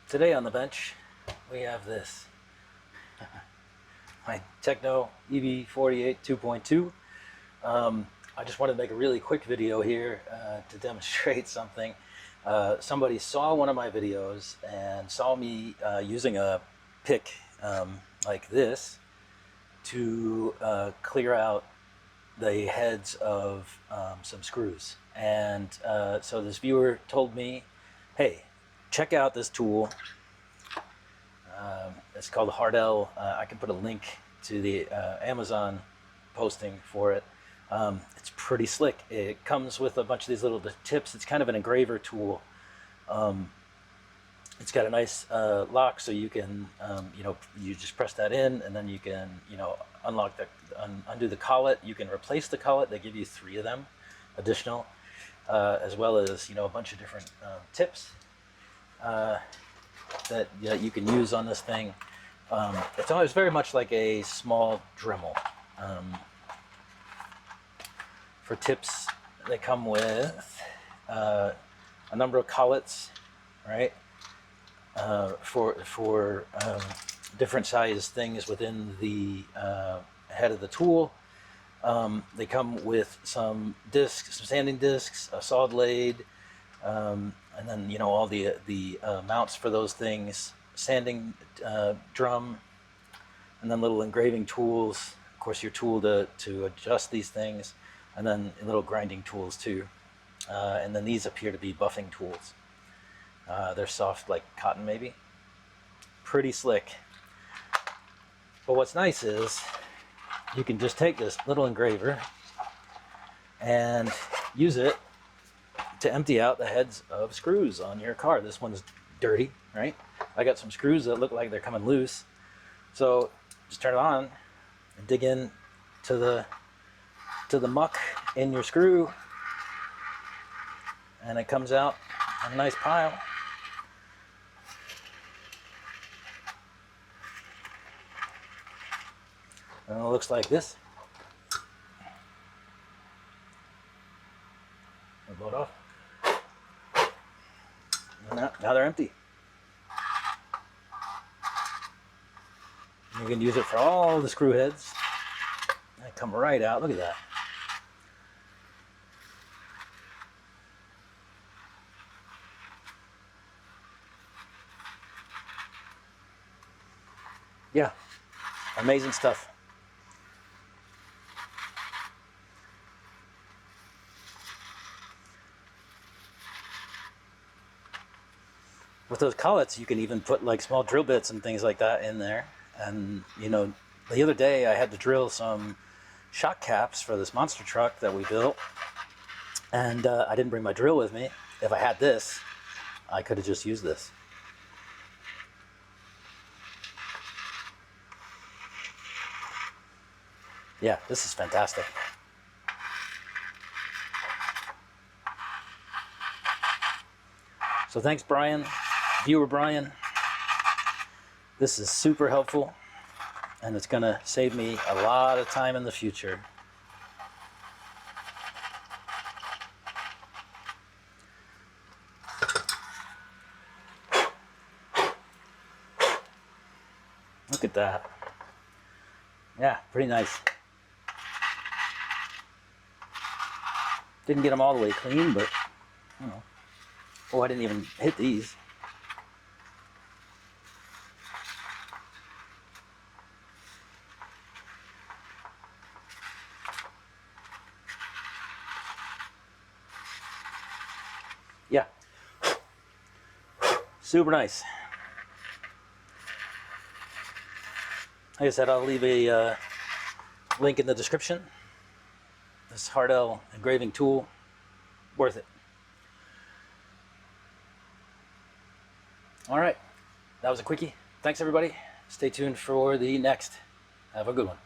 Today on the bench, we have this. My Techno EV48 2.2. I just wanted to make a really quick video here to demonstrate something. Somebody saw one of my videos and saw me using a pick like this to clear out the heads of some screws. And so this viewer told me, hey, check out this tool. It's called Hardell. I can put a link to the Amazon posting for it. It's pretty slick. It comes with a bunch of these little tips. It's kind of an engraver tool. It's got a nice lock, so you can, you just press that in, and then you can, unlock the, undo the collet. You can replace the collet. They give you 3 of them, additional, as well as a bunch of different tips that you can use on this thing. It's always very much like a small Dremel. For tips, they come with a number of collets, right? For different size things within the head of the tool. They come with some discs, some sanding discs, a saw blade, and then all the mounts for those things, sanding drum, and then little engraving tools. Of course, your tool to adjust these things, and then little grinding tools too. And then these appear to be buffing tools. They're soft like cotton, maybe. Pretty slick. But what's nice is you can just take this little engraver and use it to empty out the heads of screws on your car. This one's dirty, right? I got some screws that look like they're coming loose. So just turn it on and dig in to the muck in your screw, and it comes out in a nice pile. And it looks like this. I'll blow it off. And now they're empty. You can use it for all the screw heads. They come right out. Look at that. Yeah, amazing stuff. With those collets, you can even put like small drill bits and things like that in there. And the other day I had to drill some shock caps for this monster truck that we built, and I didn't bring my drill with me. If I had this, I could have just used this. Yeah, this is fantastic. So thanks, Brian, viewer Brian. This is super helpful, and it's gonna save me a lot of time in the future. Look at that. Yeah, pretty nice. Didn't get them all the way clean, but oh, I didn't even hit these. Yeah, super nice. Like I said, I'll leave a link in the description. This Hardell engraving tool, worth it. All right, that was a quickie. Thanks everybody. Stay tuned for the next. Have a good one.